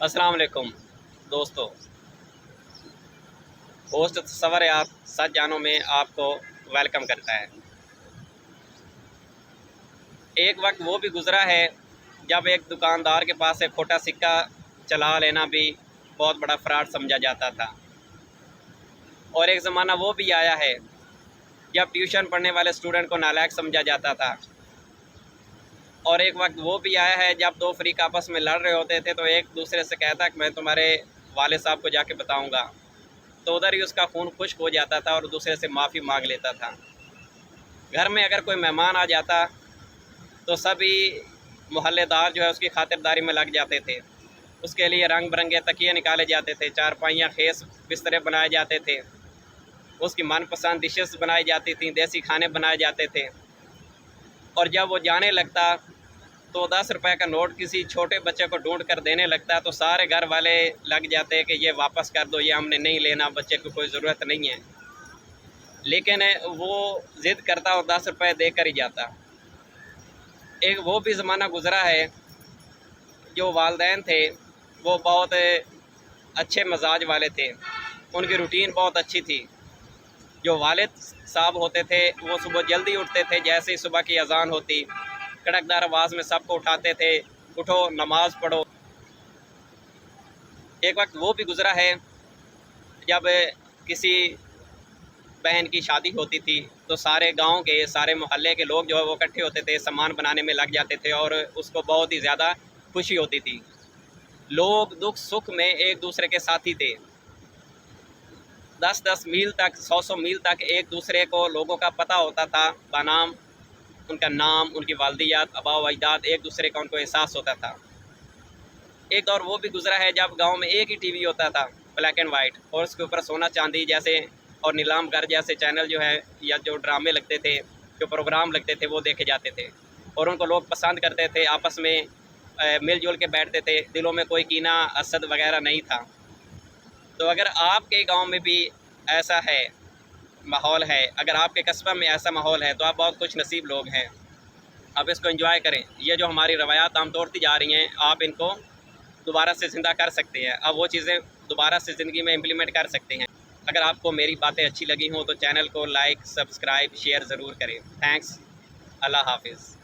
अस्सलाम वालेकुम दोस्तों। होस्ट तस्वर आप सच जानों में आपको वेलकम करता है। एक वक्त वो भी गुज़रा है जब एक दुकानदार के पास एक खोटा सिक्का चला लेना भी बहुत बड़ा फ्रॉड समझा जाता था, और एक ज़माना वो भी आया है जब ट्यूशन पढ़ने वाले स्टूडेंट को नालायक समझा जाता था, और एक वक्त वो भी आया है जब दो फरीक आपस में लड़ रहे होते थे तो एक दूसरे से कहता कि मैं तुम्हारे वाले साहब को जाके बताऊंगा, तो उधर ही उसका खून खुश्क हो जाता था और दूसरे से माफ़ी मांग लेता था। घर में अगर कोई मेहमान आ जाता तो सभी मोहल्लेदार जो है उसकी खातिरदारी में लग जाते थे। उसके लिए रंग बिरंगे तकिए निकाले जाते थे, चारपाइयाँ खेस बिस्तरे बनाए जाते थे, उसकी मनपसंद डिशेस बनाई जाती थी, देसी खाने बनाए जाते थे। और जब वो जाने लगता तो 10 रुपए का नोट किसी छोटे बच्चे को ढूंढ कर देने लगता तो सारे घर वाले लग जाते कि ये वापस कर दो, ये हमने नहीं लेना, बच्चे को कोई ज़रूरत नहीं है। लेकिन वो ज़िद करता और 10 रुपये दे कर ही जाता। एक वो भी ज़माना गुज़रा है जो वालिदैन थे वो बहुत अच्छे मिजाज वाले थे, उनकी रूटीन बहुत अच्छी थी। जो वालिद साहब होते थे वो सुबह जल्दी उठते थे, जैसे ही सुबह की अजान होती कड़कदार आवाज़ में सबको उठाते थे, उठो नमाज पढ़ो। एक वक्त वो भी गुज़रा है जब किसी बहन की शादी होती थी तो सारे गांव के सारे मोहल्ले के लोग जो है वो इकट्ठे होते थे, सामान बनाने में लग जाते थे और उसको बहुत ही ज़्यादा खुशी होती थी। लोग दुख सुख में एक दूसरे के साथी थे। 10-10 मील तक 100-100 मील तक एक दूसरे को लोगों का पता होता था बनाम, उनका नाम, उनकी वालदियात, आबा व अजदाद, एक दूसरे का उनको एहसास होता था। एक दौर वो भी गुजरा है जब गांव में एक ही टीवी होता था, ब्लैक एंड वाइट, और उसके ऊपर सोना चांदी जैसे और नीलाम घर जैसे चैनल जो है या जो ड्रामे लगते थे, जो प्रोग्राम लगते थे वो देखे जाते थे, और उनको लोग पसंद करते थे, आपस में मिलजुल के बैठते थे, दिलों में कोई कीना हसद वगैरह नहीं था। तो अगर आपके गाँव में भी ऐसा है माहौल है, अगर आपके कस्बा में ऐसा माहौल है तो आप बहुत खुश नसीब लोग हैं। आप इसको एंजॉय करें। ये जो हमारी रवायात आम तौड़ती जा रही हैं, आप इनको दोबारा से ज़िंदा कर सकते हैं। अब वो चीज़ें दोबारा से ज़िंदगी में इम्प्लीमेंट कर सकते हैं। अगर आपको मेरी बातें अच्छी लगी हों तो चैनल को लाइक, सब्सक्राइब, शेयर ज़रूर करें। थैंक्स। अल्लाह हाफिज़।